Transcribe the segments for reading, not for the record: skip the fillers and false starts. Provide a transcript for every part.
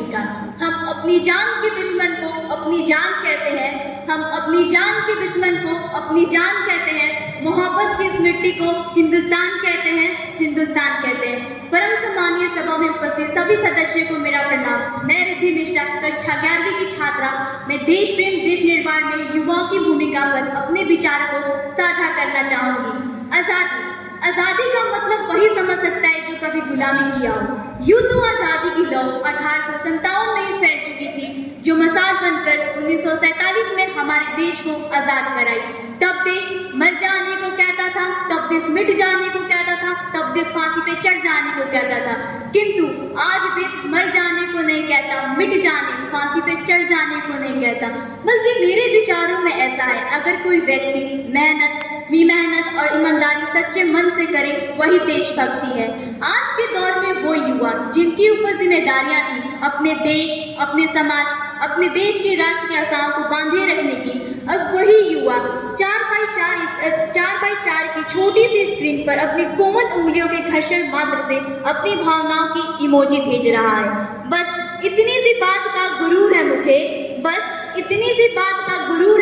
भूमिका। हम अपनी जान के दुश्मन को अपनी जान कहते हैं, हम अपनी जान के दुश्मन को अपनी जान कहते हैं। मोहब्बत की इस मिट्टी को हिंदुस्तान कहते हैं, हिंदुस्तान कहते हैं। परम सम्मानीय सभा में उपस्थित सभी सदस्यों को मेरा प्रणाम। मैं रिद्धि मिश्रा, कक्षा 11वीं की छात्रा। मैं देश प्रेम, देश निर्माण में युवाओं की भूमिका पर अपने विचार को साझा करना चाहूंगी। आजादी का मतलब वही समझ सकता है जो कभी गुलामी किया हो। यूं तो आजादी की लौ 1857 में ही फैल चुकी थी, जो मसाल बनकर 1947 में हमारे देश को आजाद कराई। तब देश मर जाने को कहता था, तब देश मिट जाने को कहता था, तब देश फांसी पे चढ़ जाने को कहता था। किंतु आज देश मर जाने को नहीं कहता, मिट जाने, फांसी पे चढ़ जाने को नहीं कहता। बल्कि मेरे विचारों में ऐसा है, अगर कोई व्यक्ति मेहनत और ईमानदारी सच्चे मन से करे, वही देशभक्ति है। आज के दौर में वो युवा जिनकी ऊपर जिम्मेदारियां थी अपने देश, अपने समाज, अपने देश के राष्ट्र की आशाओं को बांधे रखने की, अब वही युवा 4x4 की छोटी सी स्क्रीन पर अपनी कोमल उंगलियों के घर्षण मात्र से अपनी भावनाओं की इमोजी भेज रहा है। बस इतनी सी बात का गुरूर है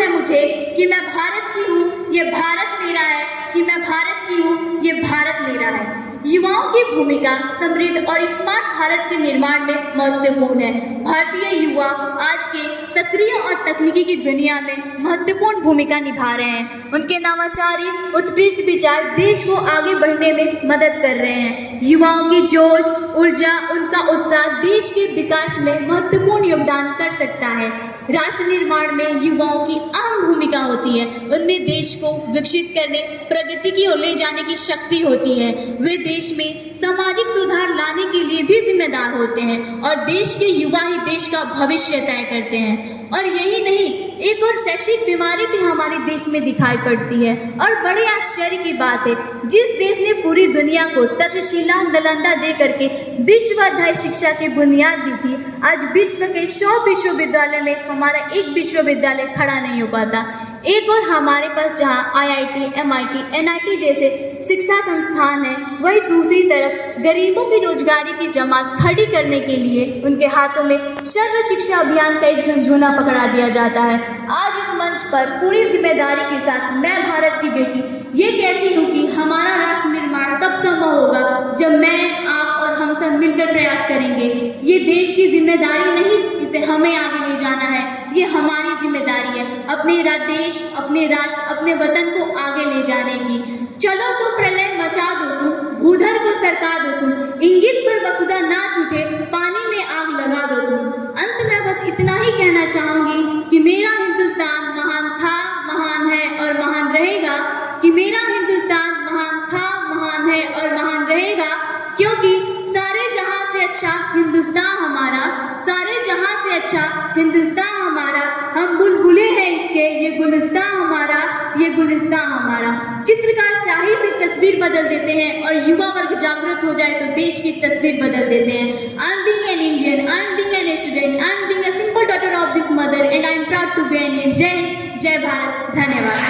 मुझे, कि मैं भारत की हूँ, ये भारत मेरा है, कि मैं भारत की हूँ, ये भारत मेरा है। युवाओं की भूमिका समृद्ध और स्मार्ट भारत के निर्माण में महत्वपूर्ण है। भारतीय युवा आज के सक्रिय और तकनीकी की दुनिया में महत्वपूर्ण भूमिका निभा रहे हैं। उनके नवाचारी उत्कृष्ट विचार देश को आगे बढ़ने में मदद कर रहे हैं। युवाओं की जोश, ऊर्जा, उनका उत्साह देश के विकास में महत्वपूर्ण योगदान कर सकता है। राष्ट्र निर्माण में युवाओं की अहम भूमिका होती है। उनमें देश को विकसित करने, प्रगति की ओर ले जाने की शक्ति होती है। वे देश में सामाजिक सुधार लाने के लिए भी जिम्मेदार होते हैं और देश के युवा ही देश का भविष्य तय करते हैं। और यही नहीं, एक और शैक्षिक बीमारी भी हमारे देश में दिखाई पड़ती है और बड़े आश्चर्य की बात है, जिस देश ने पूरी दुनिया को तक्षशिला, नालंदा दे करके विश्वाधायी शिक्षा की बुनियाद दी थी, आज विश्व के 100 विश्वविद्यालय में हमारा एक विश्वविद्यालय खड़ा नहीं हो पाता। एक और हमारे पास जहां IIT, MIT, NIT जैसे शिक्षा संस्थान है, वही दूसरी तरफ गरीबों की रोजगारी की जमात खड़ी करने के लिए उनके हाथों में सर्व शिक्षा अभियान का एक झुंझुना पकड़ा दिया जाता है। आज इस मंच पर पूरी जिम्मेदारी के साथ मैं भारत की बेटी ये कहती हूँ कि हमारा राष्ट्र निर्माण तब संभव होगा जब मैं, आप और हम सब मिलकर प्रयास करेंगे। ये देश की जिम्मेदारी नहीं, इसे हमें आगे ले जाना है। ये हमारी जिम्मेदारी है अपने देश, अपने राष्ट्र, अपने वतन को आगे ले जाने की। चलो तो प्रलय मचा दो तुम, भूधर को सरका दो तुम, इंगित पर वसुधा नाच उठे, पानी में आग लगा दो तुम। अंत में बस इतना ही कहना चाहूंगी कि मेरा हिंदुस्तान महान था, महान है और महान रहेगा। कि मेरा हिंदुस्तान महान था, महान है और महान रहेगा, क्योंकि सारे जहां से अच्छा हिंदुस्तान हमारा, सारे जहां से अच्छा हिंदुस्तान हमारा। हम बुलबुले हैं इसके, ये गुलिस्तान हमारा, ये गुलिस्तान हमारा। चित्रकार स्याही से तस्वीर बदल देते हैं और युवा वर्ग जागृत हो जाए तो देश की तस्वीर बदल देते हैं। I am being an Indian, I am being an student, I am being a simple daughter of this mother and I am proud to be an Indian. जय हिंद, जय भारत, धन्यवाद।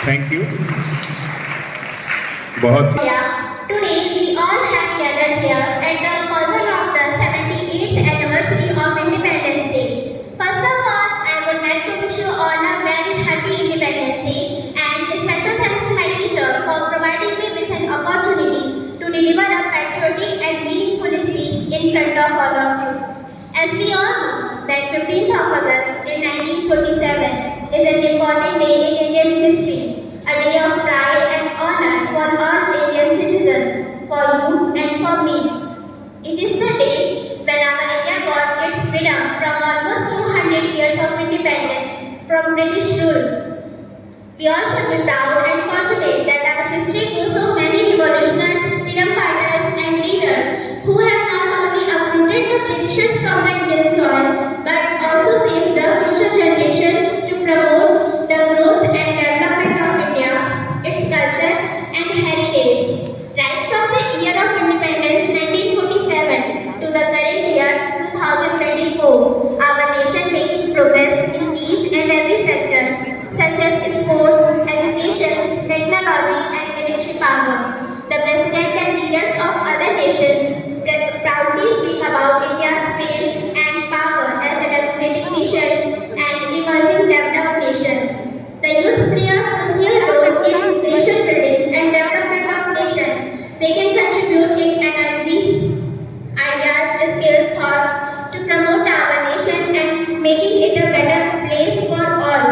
Thank you. बहुत Today we all have gathered here at the occasion of the 78th anniversary of Independence Day. First of all, I would like to wish you all a very happy Independence Day and special thanks to my teacher for providing me with an opportunity to deliver a patriotic and meaningful speech in front of all of you. As we all know that 15th of August in 1947 is an important day in Indian history. A day of pride and honor for all Indian citizens, for you and for me. It is the day when our India got its freedom from almost 200 years of independence from British rule. We all should be proud and fortunate that our history gives so many revolutionaries, freedom fighters and leaders who have not only uprooted the Britishers from the Indian soil, but also saved the future generations to promote the growth and development of India, its culture and heritage. Right from the year of independence 1947 to the current year 2024, our nation making progress in each and every sector, such as sports, education, technology and military power. The president and leaders of other nations They can contribute in energy, ideas, skills, thoughts to promote our nation and making it a better place for all.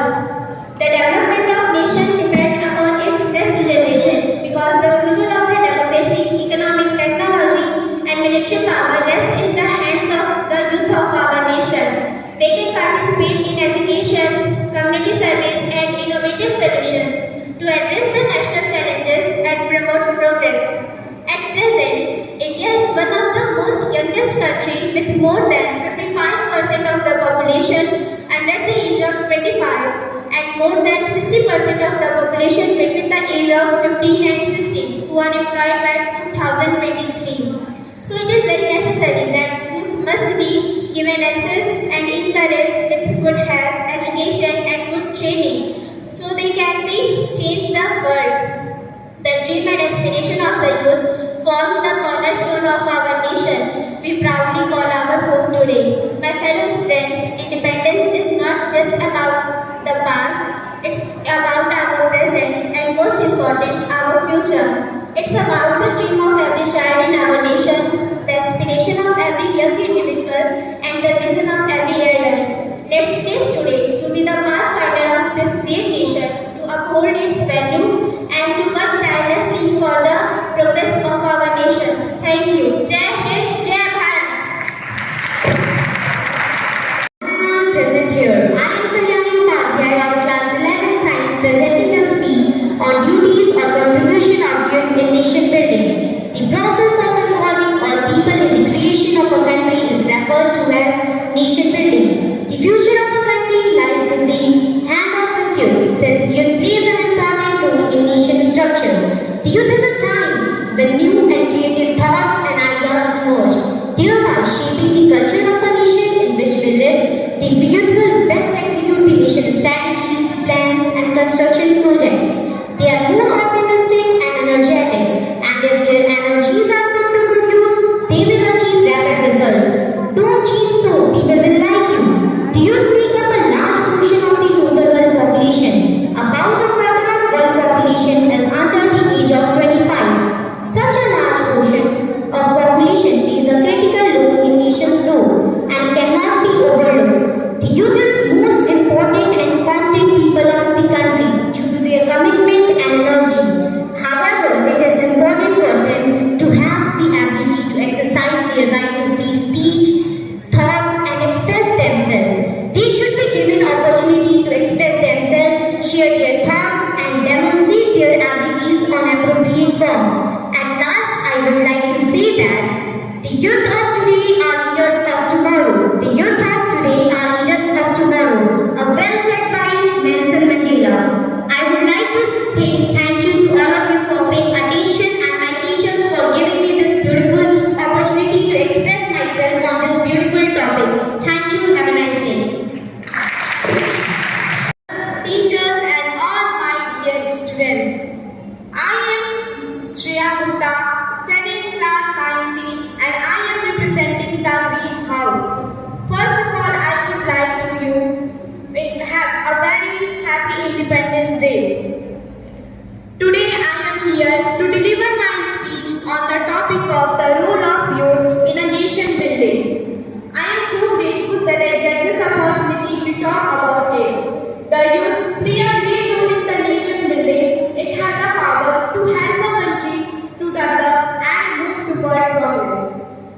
The development of nation depends upon its next generation because the future of the democracy, economic technology and military power rests in the hands of the youth of our nation. They can participate in education, community service and innovative solutions to address the national challenges and promote progress. At present, India is one of the most youngest country with more than 55% of the population under the age of 25 and more than 60% of the population between the age of 15 and 16 who are employed by 2023. So it is very necessary that youth must be given access and encouraged with good health, education and good training so they can change the world. The dream and aspiration of the youth form the cornerstone of our nation. We proudly call our home today. My fellow students, independence is not just about the past, it's about our present and most important, our future. It's about the dream of every child in our nation, the aspiration of every young individual and the vision of every elders. Let's taste today to be the pathfinder of this great nation, to uphold its value and to work tirelessly for the progress of our nation. Thank you. Jai Hind, Jai Bharat. Present here. I am Kalyani Upadhyay of class 11 science presenting a speech on duties or contribution of youth in nation building. The process of involving all people in the creation of a country is referred to as nation building. The future of a country lies in the hand of its youth, since youth plays an important role in nation structure. The youth is a time when new and creative thoughts and ideas emerge, thereby shaping the culture of a nation in which we live. The youth will best execute the nation's strategies, plans and construction projects. They are more optimistic and energetic, and if their energies are put to good use, they will achieve rapid results. Don't change so people will like you. The youth make up a large portion of the total world population. About a quarter of world population is under the age of 25. Such a large portion of population plays a critical role in nation's growth and cannot be overlooked. The youth is most important and competent people of the country due to their commitment and energy. However, it is important for them to have the ability to exercise their right to free speech, thoughts and express themselves. They should be given opportunity to express themselves, share their thoughts and demonstrate their abilities on appropriate form. At last, I would like to say that the youth of today are leaders of tomorrow. The youth of today are leaders of tomorrow. A well said by Nelson Mandela. I would like to say thank you to all of you for paying attention and my teachers for giving me this beautiful opportunity to express myself on this beautiful topic. Thank you. Have a nice day. Teachers and all my dear students, I am Shreya Gupta, studying class 9C and I am representing the Green House. First of all, I would like to have a very happy Independence Day. Today I am here to deliver my speech on the topic of the role of youth in a nation building. I am so grateful that I get this opportunity to talk about it. The youth play a great role in the nation building. It has the power to help the country to develop and move toward progress.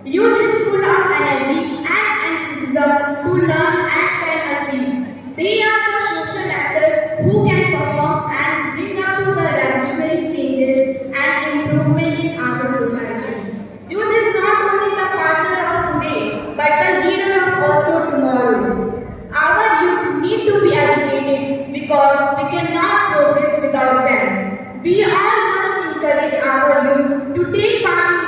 Youth is full of energy and enthusiasm to learn and can achieve. They are the social actors who can perform and bring up to the revolutionary changes and improvement in our society. Youth is not only the partner of today, but the leader of also tomorrow. Our youth need to be educated because we cannot progress without them. We all must encourage our youth to take part in